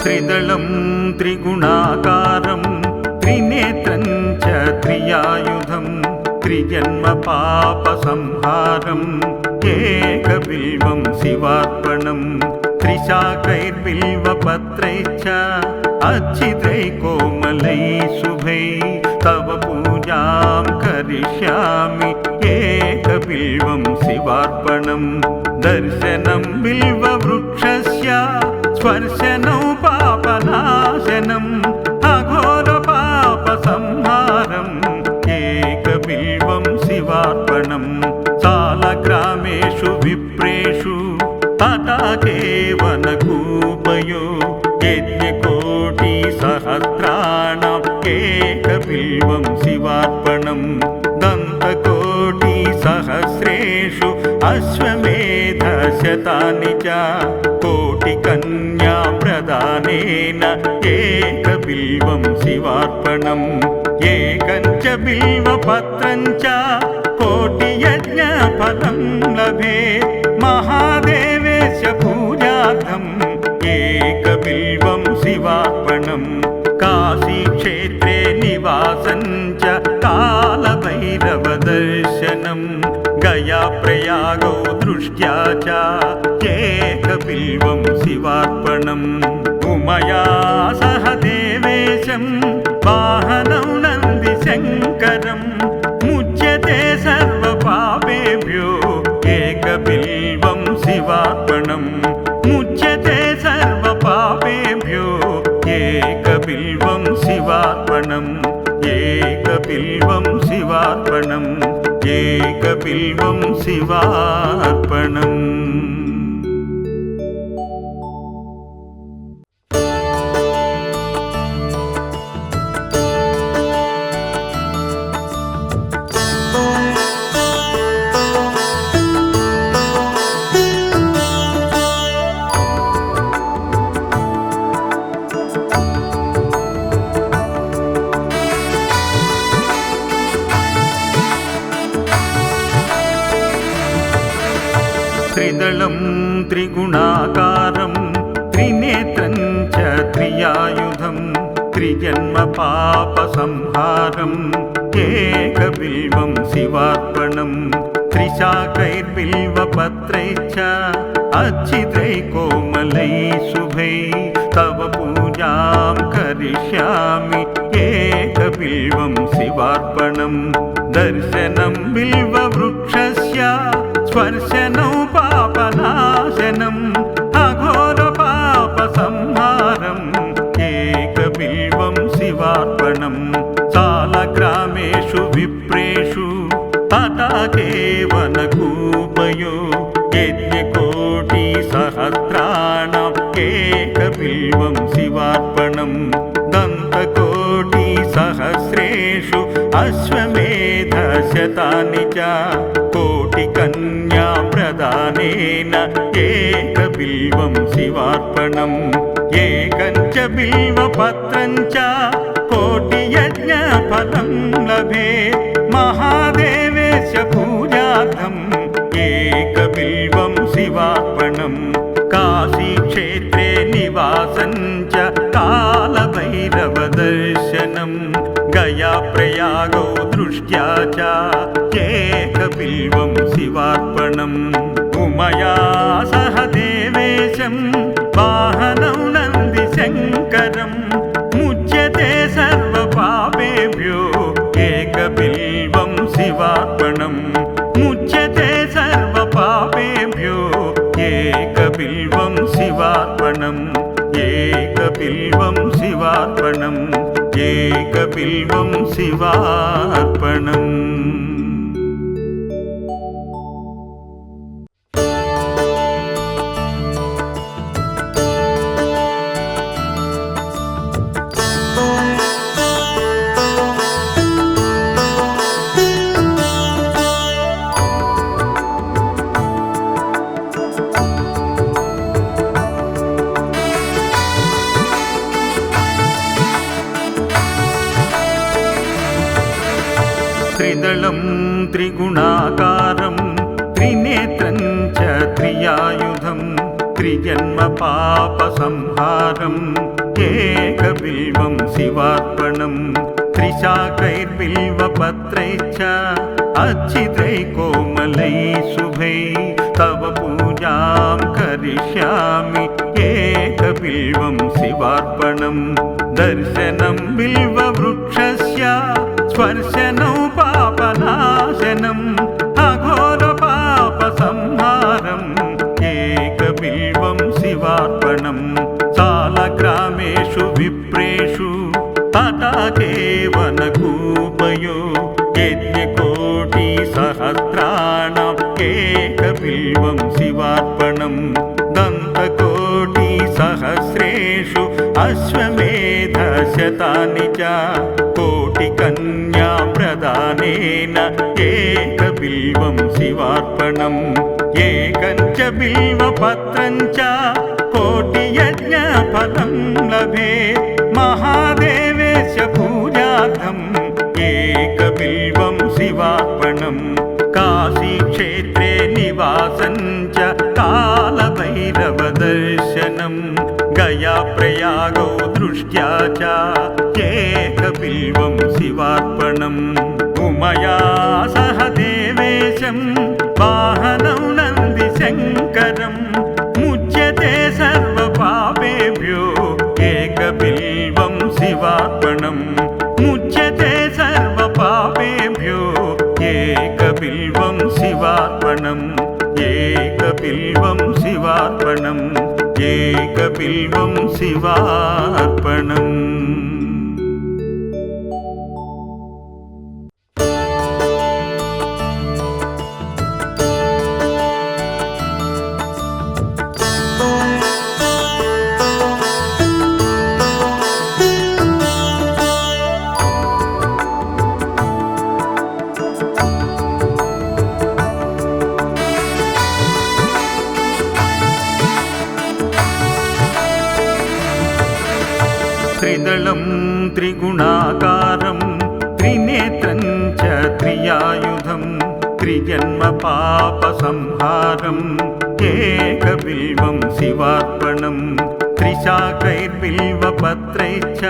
त्रिदलं त्रिगुणाकारं त्रिनेत्रं च त्रियायुधं त्रिजन्मपापसंहारम् एकबिल्वं शिवार्पणं त्रिशाखैर्बिल्वपत्रैश्च अच्छिद्रैकोमलैः शुभैः तव पूजां करिष्यामि एकबिल्वं शिवार्पणं दर्शनं बिल्ववृक्षस्य स्पर्शनं पापनाशनम् अघोरपापसंहारम् एकबिल्वं शिवार्पणं सालग्रामेषु विप्रेषु तटाकेवनकूपयो यज्ञकोटिसहस्राणाम् एकबिल्वं शिवार्पणं दन्तकोटिसहस्रेषु अश्वमेधशतानि च कोटिकन्या प्रदानेन एकबिल्वं शिवार्पणम् एकं च बिल्वपत्रं च कोटियज्ञफलं लभेत् महादेवेस्य पूजार्थम् एकबिल्वं शिवार्पणं काशीक्षेत्रे निवासं च कालभैरवदर्शनं गयाप्रयागौ दृष्ट्या च एकबिल्वं शिवार्पणम् उमया सह देवेशं वाहनं नन्दिशङ्करं मुच्यते सर्वपापेभ्यो एकबिल्वं शिवार्पणं मुच्यते सर्वपापेभ्यो एकबिल्वं शिवार्पणम् एकबिल्वं शिवार्पणम् एकबिल्वं शिवार्पणम्। त्रिदलं त्रिगुणाकारं त्रिनेत्रं च त्रियायुधं त्रिजन्मपापसंहारम् एकबिल्वं शिवार्पणं त्रिशाखैर्बिल्वपत्रैश्च अच्छिद्रैकोमलैः शुभैः तव पूजां करिष्यामि एकबिल्वं शिवार्पणं दर्शनं बिल्ववृक्षस्य स्पर्शनं पापनाशनम् अघोरपापसंहारम् एकबिल्वं शिवार्पणं सालग्रामेषु विप्रेषु तटाकेवनकूपयो यज्ञकोटिसहस्राणाम् एकबिल्वं शिवार्पणं दन्तकोटिसहस्रेषु अश्वमेधशतानि च कोटिकन्या प्रदानेन एकबिल्वं शिवार्पणम् एकं च बिल्वपत्रं च कोटियज्ञफलं लभेत् महादेवेस्य पूजार्थम् एकबिल्वं शिवार्पणं काशीक्षेत्रे निवासं च कालभैरवदर्शनं गयाप्रयागौ दृष्ट्या च एकबिल्वं शिवार्पणम् उमया सह देवेशं वाहनं नन्दिशङ्करं मुच्यते सर्वपापेभ्यो एकबिल्वं शिवार्पणम् मुच्यते सर्वपापेभ्यो एकबिल्वं शिवार्पणम् एकबिल्वं शिवार्पणम् एकबिल्वं शिवार्पणम्। त्रिदलं त्रिगुणाकारं त्रिनेत्रं च त्रियायुधं त्रिजन्म पापसंहारम् एकबिल्वं शिवार्पणम् त्रिशाकैर्बिल्वपत्रैश्च अच्छिद्रैः कोमलैः शुभैः तव पूजां करिष्यामि एकबिल्वं शिवार्पणम् दर्शनं बिल्ववृक्षस्य स्पर्शनं पापनाशनम् अघोरपापसंहारम् एकबिल्वं शिवार्पणम् सालग्रामेषु विप्रेषु तटाकेवनकूपयो यज्ञकोटिसहस्राणाम् एकबिल्वं शिवार्पणम् दन्तकोटिसहस्रेषु अश्वमेधशतानि च कोटिकन्याप्रदानेन एकबिल्वं शिवार्पणम् एकं च बिल्वपत्रं च कोटियज्ञफलं लभेत् महादेवेश पूजार्थम् एकबिल्वं शिवार्पणम् काशीक्षेत्रे निवासं च कालभैरवदर्शनम् गयाप्रयागौ दृष्ट्या च एकबिल्वं शिवार्पणम् उमया सह देवेशं वाहनं नन्दिशङ्करम् मुच्यते सर्वपापेभ्यो एकबिल्वं शिवार्पणम् मुच्यते सर्वपापेभ्यो एकबिल्वं शिवार्पणम् एकबिल्वं शिवार्पणम् एकबिल्वं शिवार्पणम्। त्रिदलं त्रिगुणाकारं त्रिनेत्रं च त्रियायुधं त्रिजन्म पापसंहारम् एकबिल्वं शिवार्पणम् त्रिशाकैर्बिल्वपत्रैश्च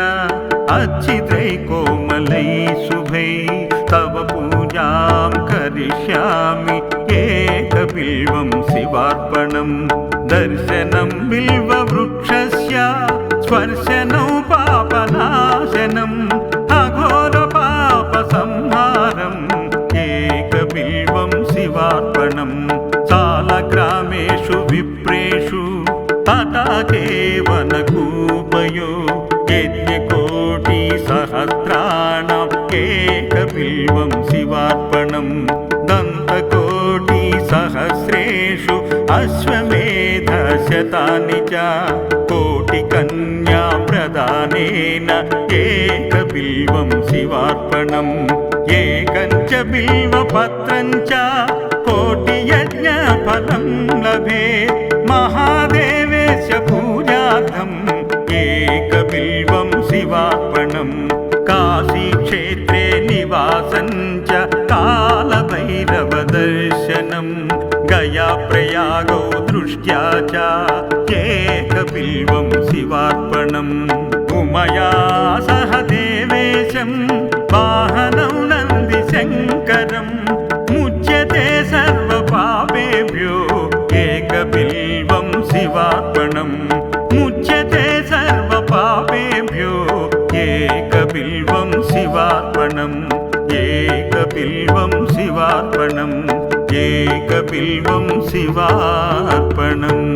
अच्छिद्रैः कोमलैः शुभैः तव पूजां करिष्यामि एकबिल्वं शिवार्पणम् दर्शनं बिल्ववृक्षस्य स्पर्शनं पापनाशनम् अघोरपापसंहारम् एकबिल्वं शिवार्पणम् सालग्रामेषु विप्रेषु तटाकेवनकूपयो यज्ञकोटिसहस्राणाम् एकबिल्वं शिवार्पणम् दन्तकोटिसहस्रेषु अश्वमेधशतानि च कोटिकन्याप्रदानेन एकबिल्वं शिवार्पणम् एकं च बिल्वपत्रं च कोटियज्ञफलं लभेत् महादेवेश पूजार्थम् एकबिल्वं शिवार्पणम् काशीक्षेत्रे निवासं च कालभैरवदर्शनम् गयाप्रयागौ दृष्ट्या च एकबिल्वं शिवार्पणम् उमया सह देवेशं वाहनं नन्दिशङ्करम् मुच्यते सर्वपापेभ्यो एकबिल्वं शिवार्पणम् मुच्यते सर्वपापेभ्यो एकबिल्वं शिवार्पणम् एकबिल्वं शिवार्पणम् एकबिल्वं शिवार्पणम्।